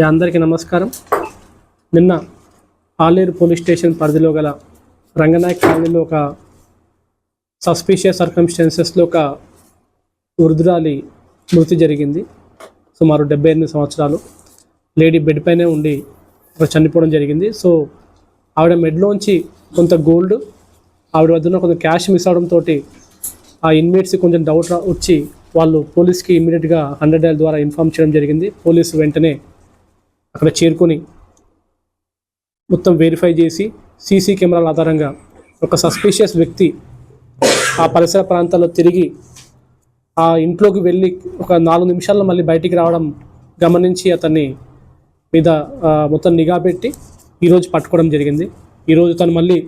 అందరికీ నమస్కారం. నిన్న ఆలేరు పోలీస్ స్టేషన్ పరిధిలో గల రంగనాయక్ కాలనీలో ఒక సస్పీషియస్ సర్కమ్స్టాన్సెస్లో ఒక వృద్ధురాలి మృతి జరిగింది. సుమారు 78 సంవత్సరాలు. లేడీ బెడ్ పైనే ఉండి చనిపోవడం జరిగింది. సో ఆవిడ మెడ్లోంచి కొంత గోల్డ్, ఆవిడ వద్ద కొంత క్యాష్ మిస్ అవడంతో ఆ ఇన్మేట్స్కి కొంచెం డౌట్ వచ్చి వాళ్ళు పోలీస్కి ఇమ్మీడియట్గా 100 డయల్ ద్వారా ఇన్ఫామ్ చేయడం జరిగింది. పోలీసు వెంటనే అక్కడ చేరుకొని మొత్తం వెరిఫై చేసి సీసీ కెమెరాల ఆధారంగా ఒక సస్పీషియస్ వ్యక్తి ఆ పరిసర ప్రాంతాల్లో తిరిగి ఆ ఇంట్లోకి వెళ్ళి ఒక 4 నిమిషాల్లో మళ్ళీ బయటికి రావడం గమనించి అతన్ని మీద మొత్తం నిఘా పెట్టి ఈరోజు పట్టుకోవడం జరిగింది. ఈరోజు తను మళ్ళీ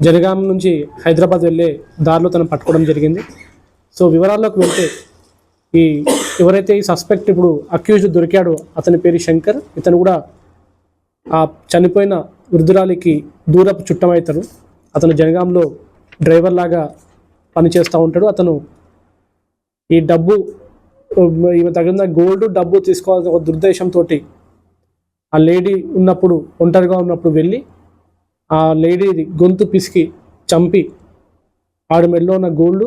జనగాం నుంచి హైదరాబాద్ వెళ్ళే దారిలో తను పట్టుకోవడం జరిగింది. సో వివరాల్లోకి వెళ్తే ఎవరైతే ఈ సస్పెక్ట్ ఇప్పుడు అక్యూజ్డ్ దొరికాడో అతని పేరు శంకర్. ఇతను కూడా ఆ చనిపోయిన వృద్ధురాలికి దూరపు చుట్టమవుతాడు. అతను జనగాంలో డ్రైవర్ లాగా పనిచేస్తూ ఉంటాడు. అతను ఈ డబ్బు ఈమె తగిన గోల్డ్ డబ్బు తీసుకోవాల్సిన ఒక దుర్దేశంతో ఆ లేడీ ఉన్నప్పుడు ఒంటరిగా ఉన్నప్పుడు వెళ్ళి ఆ లేడీ గొంతు పిసికి చంపి ఆవిడ మెడలో ఉన్న గోల్డ్,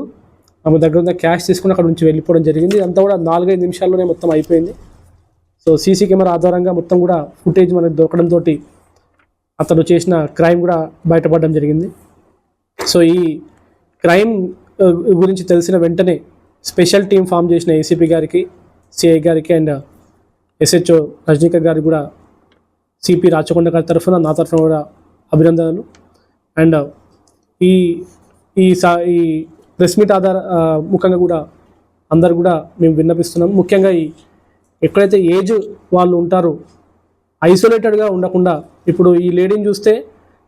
ఆమె దగ్గర ఉన్న క్యాష్ తీసుకుని అక్కడ నుంచి వెళ్ళిపోవడం జరిగింది. అంతా కూడా 4-5 నిమిషాల్లోనే మొత్తం అయిపోయింది. సో సీసీ కెమెరా ఆధారంగా మొత్తం కూడా ఫుటేజ్ మనకు దొరకడంతో అతను చేసిన క్రైమ్ కూడా బయటపడడం జరిగింది. సో ఈ క్రైమ్ గురించి తెలిసిన వెంటనే స్పెషల్ టీం ఫామ్ చేసిన ఏసీపీ గారికి, సిఐ గారికి అండ్ ఎస్హెచ్ఓ రజనీకాంత్ గారికి కూడా సిపి రాచకొండ గారి తరఫున, నా తరఫున కూడా అభినందనలు. అండ్ ఈ ఈ ప్రెస్ మీట్ ముఖంగా కూడా అందరు కూడా మేము విన్నపిస్తున్నాము. ముఖ్యంగా ఎక్కడైతే ఏజ్ వాళ్ళు ఉంటారో ఐసోలేటెడ్గా ఉండకుండా, ఇప్పుడు ఈ లేడీని చూస్తే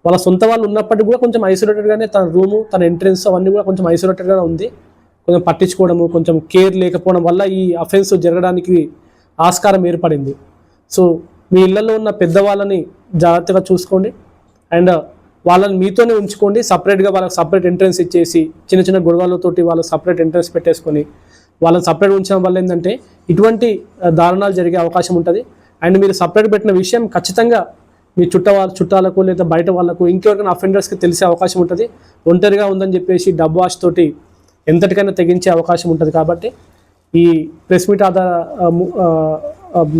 వాళ్ళ సొంత వాళ్ళు ఉన్నప్పటికీ కూడా కొంచెం ఐసోలేటెడ్గానే తన రూము, తన ఎంట్రెన్స్ అవన్నీ కూడా కొంచెం ఐసోలేటెడ్గానే ఉంది. కొంచెం పట్టించుకోవడము, కొంచెం కేర్ లేకపోవడం వల్ల ఈ అఫెన్స్ జరగడానికి ఆస్కారం ఏర్పడింది. సో మీ ఇళ్లలో ఉన్న పెద్దవాళ్ళని జాగ్రత్తగా చూసుకోండి అండ్ వాళ్ళని మీతోనే ఉంచుకోండి. సపరేట్గా వాళ్ళకి సపరేట్ ఎంట్రెన్స్ ఇచ్చేసి చిన్న చిన్న గొడవలతోటి వాళ్ళు సపరేట్ ఎంట్రెన్స్ పెట్టేసుకొని వాళ్ళని సపరేట్ ఉంచడం వల్ల ఏంటంటే ఇటువంటి దారుణాలు జరిగే అవకాశం ఉంటుంది. అండ్ మీరు సపరేట్ పెట్టిన విషయం ఖచ్చితంగా మీ చుట్టాలకు లేదా బయట వాళ్ళకు ఇంకెవరికైనా అఫెండర్స్కి తెలిసే అవకాశం ఉంటుంది. ఒంటరిగా ఉందని చెప్పేసి డబ్బు ఆశతోటి ఎంతటికైనా తెగించే అవకాశం ఉంటుంది. కాబట్టి ఈ ప్రెస్ మీట్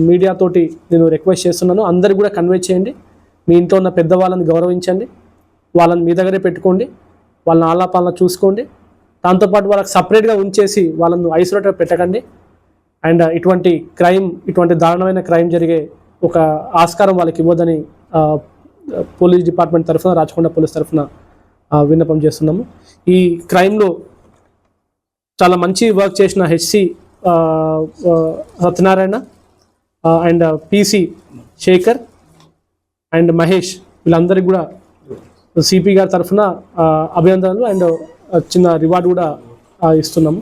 మీడియాతోటి నేను రిక్వెస్ట్ చేస్తున్నాను, అందరు కూడా కన్వే చేయండి. మీ ఇంట్లో ఉన్న పెద్దవాళ్ళని గౌరవించండి, వాళ్ళని మీ దగ్గరే పెట్టుకోండి, వాళ్ళని ఆలాపాలన చూసుకోండి. దాంతోపాటు వాళ్ళకి సపరేట్గా ఉంచేసి వాళ్ళను ఐసోలేటెడ్ పెట్టకండి. అండ్ ఇటువంటి దారుణమైన క్రైమ్ జరిగే ఒక ఆస్కారం వాళ్ళకి ఇవ్వదని పోలీస్ డిపార్ట్మెంట్ తరఫున, రాచకొండ పోలీస్ తరఫున విన్నపం చేస్తున్నాము. ఈ క్రైమ్లో చాలా మంచి వర్క్ చేసిన HC Satyanarayana and PC Shekhar and Mahesh, వీళ్ళందరికీ కూడా సిపి గారి తరఫున అభినందనలు అండ్ చిన్న రివార్డు కూడా ఇస్తున్నాము.